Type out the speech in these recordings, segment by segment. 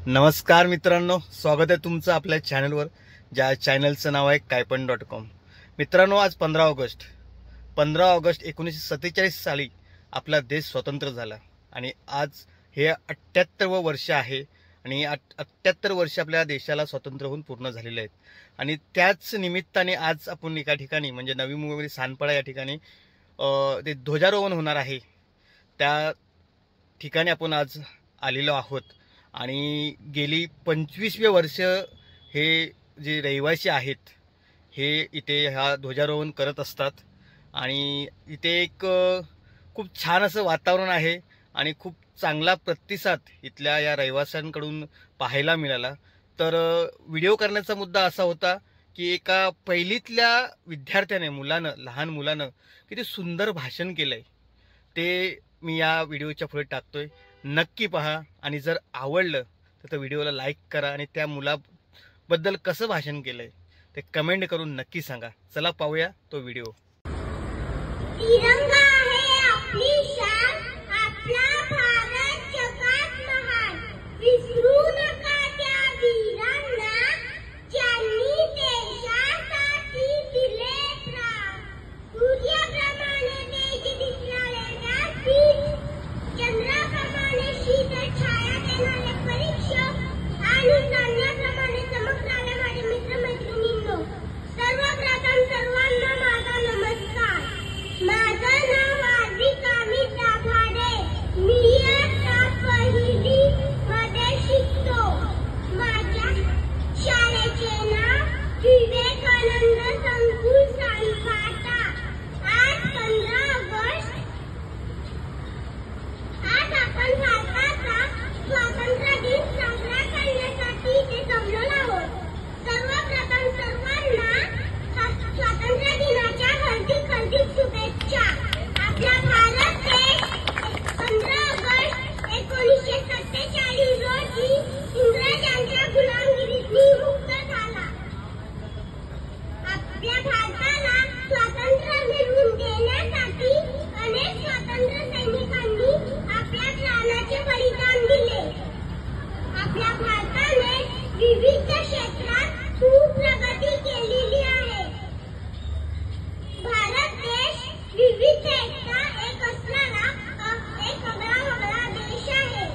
नमस्कार मित्रांनो, स्वागत आहे तुमचं आपल्या चॅनलवर, ज्या चॅनलचं नाव आहे कायपण.com। मित्रांनो, आज 15 ऑगस्ट 1947 साली आपला देश स्वतंत्र झाला आणि आज हे 78वं वर्ष आहे आणि 78 वर्ष आपल्या देशाला स्वतंत्र होऊन पूर्ण झालेले आहेत। आणि त्याच निमित्ताने आज आपण एका ठिकाणी म्हणजे नवी मुंबईमध्ये सानपाडा या ठिकाणी ते ध्वजारोहण होणार आहे। त्या ठिकाणी आपण आज आलेलो आहोत आणि गेली 25वे वर्ष हे जे रहिवासी आहेत हे इथे हा ध्वजारोहण करत असतात आणि इथे एक खूप छान असं वातावरण आहे आणि खूप चांगला प्रतिसाद इथल्या या रहिवाशांकडून पाहायला मिळाला। तर व्हिडिओ करण्याचा मुद्दा असा होता की एका पहिलीतल्या विद्यार्थ्याने लहान मुलानं किती सुंदर भाषण केलंय ते मी या व्हिडिओच्या पुढे टाकतोय। नक्की पहा आणि जर आवडलं तर व्हिडिओला लाईक करा आणि त्या मुलाबद्दल कसं भाषण केलंय ते कमेंट करून नक्की सांगा। चला पाहूया तो व्हिडिओ। तिरंगा है आपली शान, आपला भारत जगात महान, विसरू नका त्या वीरांना ज्यांनी देशासाठी दिले प्राण। सूर्याप्रमाणे तेज दिसणाऱ्या चंद्राप्रमाणे शीतल छाया देणारे परीक्षक आणि चांदण्याप्रमाणे चमकणारे माझे मित्रमैत्रिणींनो, सर्वप्रथम सर्वांना माझा नमस्कार। माझं नाव आदिका दाभाडे, मी इयत्ता पहिली मध्ये शिकतो। माझ्या शाळेचे नाव विवेकानंद संकुल सानपाडा। आज 15 ऑगस्ट, आज आपण भारताचा स्वातंत्र्य दिन साजरा करण्यासाठी इथे जमलो आहोत। सर्वप्रथम सर्वांना स्वातंत्र्य दिनाच्या हार्दिक शुभेच्छा। आपला भारत देश 15 ऑगस्ट 1947 रोजी इंग्रजांच्या गुलामगिरीतून मुक्त झाला। आपल्या भारताला स्वातंत्र्य मिळवून देण्यासाठी अनेक स्वातंत्र्य सैनिकांनी आपल्या प्राणाचे बलिदान दिले। आपल्या भारताने विविध क्षेत्रात खूप प्रगती केलेली आहे। भारत देश विविधतेचा एक असणारा एक आगळा देश आहे।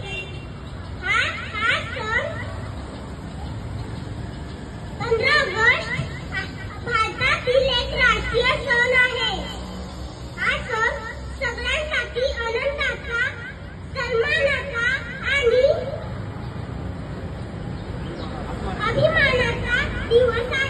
हा सण 15 ऑगस्ट भारतातील एक राष्ट्रीय सण आहे। हा सण सगळ्यांसाठी आनंदाचा, सन्मानाचा आणि अभिमानाचा दिवस आहे।